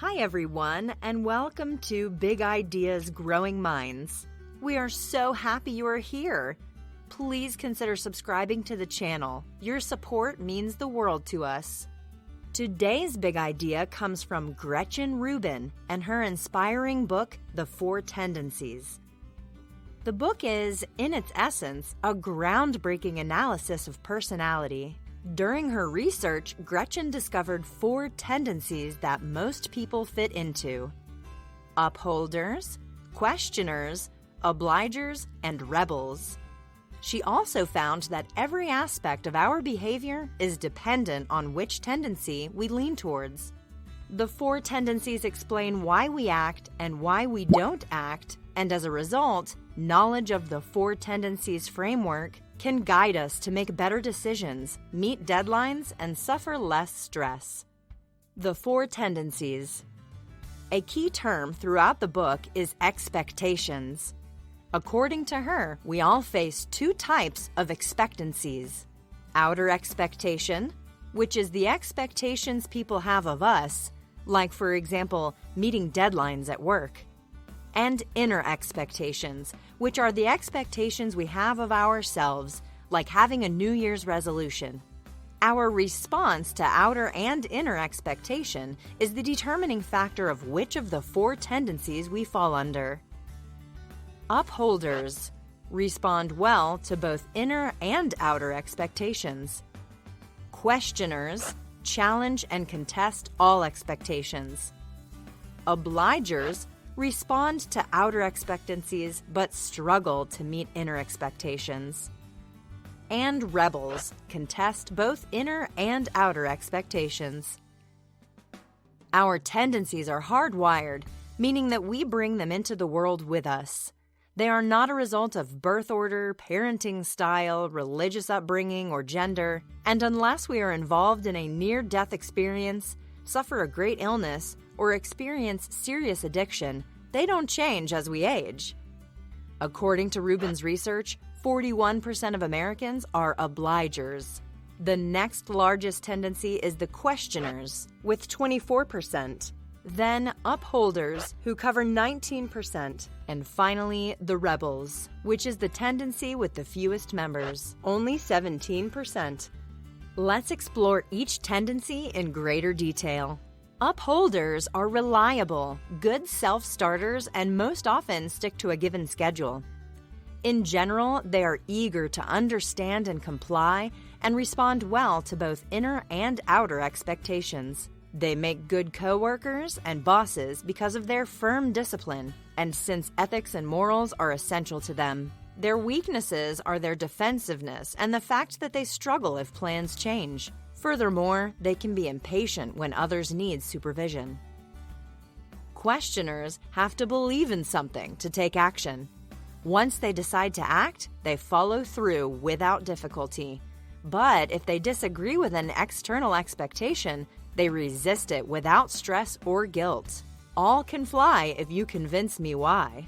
Hi everyone, and welcome to Big Ideas Growing Minds. We are so happy you are here. Please consider subscribing to the channel. Your support means the world to us. Today's big idea comes from Gretchen Rubin and her inspiring book, The Four Tendencies. The book is, in its essence, a groundbreaking analysis of personality. During her research, Gretchen discovered 4 tendencies that most people fit into: upholders, questioners, obligers, and rebels. She also found that every aspect of our behavior is dependent on which tendency we lean towards. The 4 tendencies explain why we act and why we don't act, and as a result, knowledge of the 4 Tendencies Framework can guide us to make better decisions, meet deadlines, and suffer less stress. The 4 Tendencies. A key term throughout the book is expectations. According to her, we all face 2 types of expectancies. Outer expectation, which is the expectations people have of us, like for example, meeting deadlines at work. And inner expectations, which are the expectations we have of ourselves, like having a New Year's resolution. Our response to outer and inner expectation is the determining factor of which of the 4 tendencies we fall under. Upholders respond well to both inner and outer expectations. Questioners challenge and contest all expectations. Obligers respond to outer expectancies but struggle to meet inner expectations. And rebels contest both inner and outer expectations. Our tendencies are hardwired, meaning that we bring them into the world with us. They are not a result of birth order, parenting style, religious upbringing, or gender, and unless we are involved in a near-death experience, suffer a great illness, or experience serious addiction, they don't change as we age. According to Rubin's research, 41% of Americans are obligers. The next largest tendency is the questioners, with 24%. Then upholders, who cover 19%. And finally, the rebels, which is the tendency with the fewest members, only 17%. Let's explore each tendency in greater detail. Upholders are reliable, good self-starters, and most often stick to a given schedule. In general, they are eager to understand and comply and respond well to both inner and outer expectations. They make good coworkers and bosses because of their firm discipline, and since ethics and morals are essential to them. Their weaknesses are their defensiveness and the fact that they struggle if plans change. Furthermore, they can be impatient when others need supervision. Questioners have to believe in something to take action. Once they decide to act, they follow through without difficulty. But if they disagree with an external expectation, they resist it without stress or guilt. All can fly if you convince me why.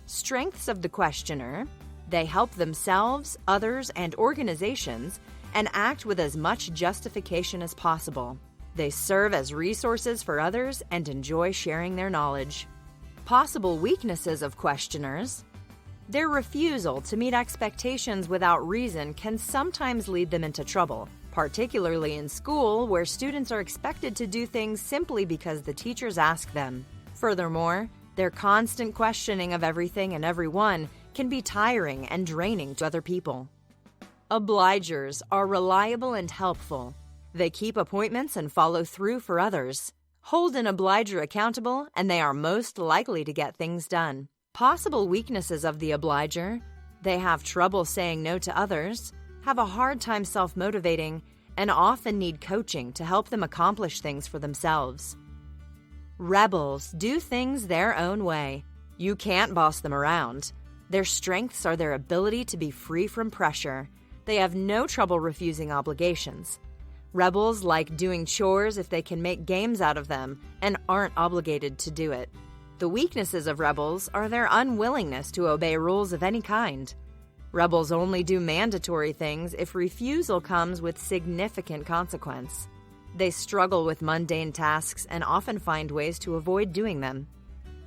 Strengths of the questioner: they help themselves, others, and organizations and act with as much justification as possible. They serve as resources for others and enjoy sharing their knowledge. Possible weaknesses of questioners: their refusal to meet expectations without reason can sometimes lead them into trouble, particularly in school where students are expected to do things simply because the teachers ask them. Furthermore, their constant questioning of everything and everyone can be tiring and draining to other people. Obligers are reliable and helpful. They keep appointments and follow through for others. Hold an obliger accountable, and they are most likely to get things done. Possible weaknesses of the obliger: they have trouble saying no to others, have a hard time self-motivating, and often need coaching to help them accomplish things for themselves. Rebels do things their own way. You can't boss them around. Their strengths are their ability to be free from pressure. They have no trouble refusing obligations. Rebels like doing chores if they can make games out of them and aren't obligated to do it. The weaknesses of rebels are their unwillingness to obey rules of any kind. Rebels only do mandatory things if refusal comes with significant consequence. They struggle with mundane tasks and often find ways to avoid doing them.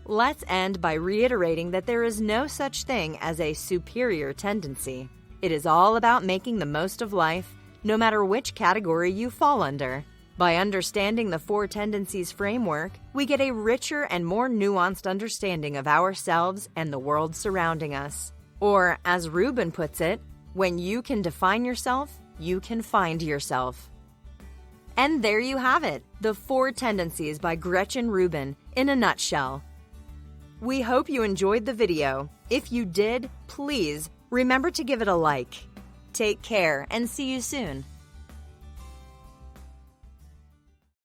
Let's end by reiterating that there is no such thing as a superior tendency. It is all about making the most of life, no matter which category you fall under. By understanding the Four Tendencies Framework, we get a richer and more nuanced understanding of ourselves and the world surrounding us. Or, as Rubin puts it, when you can define yourself, you can find yourself. And there you have it, The Four Tendencies by Gretchen Rubin, in a nutshell. We hope you enjoyed the video. If you did, please remember to give it a like. Take care and see you soon.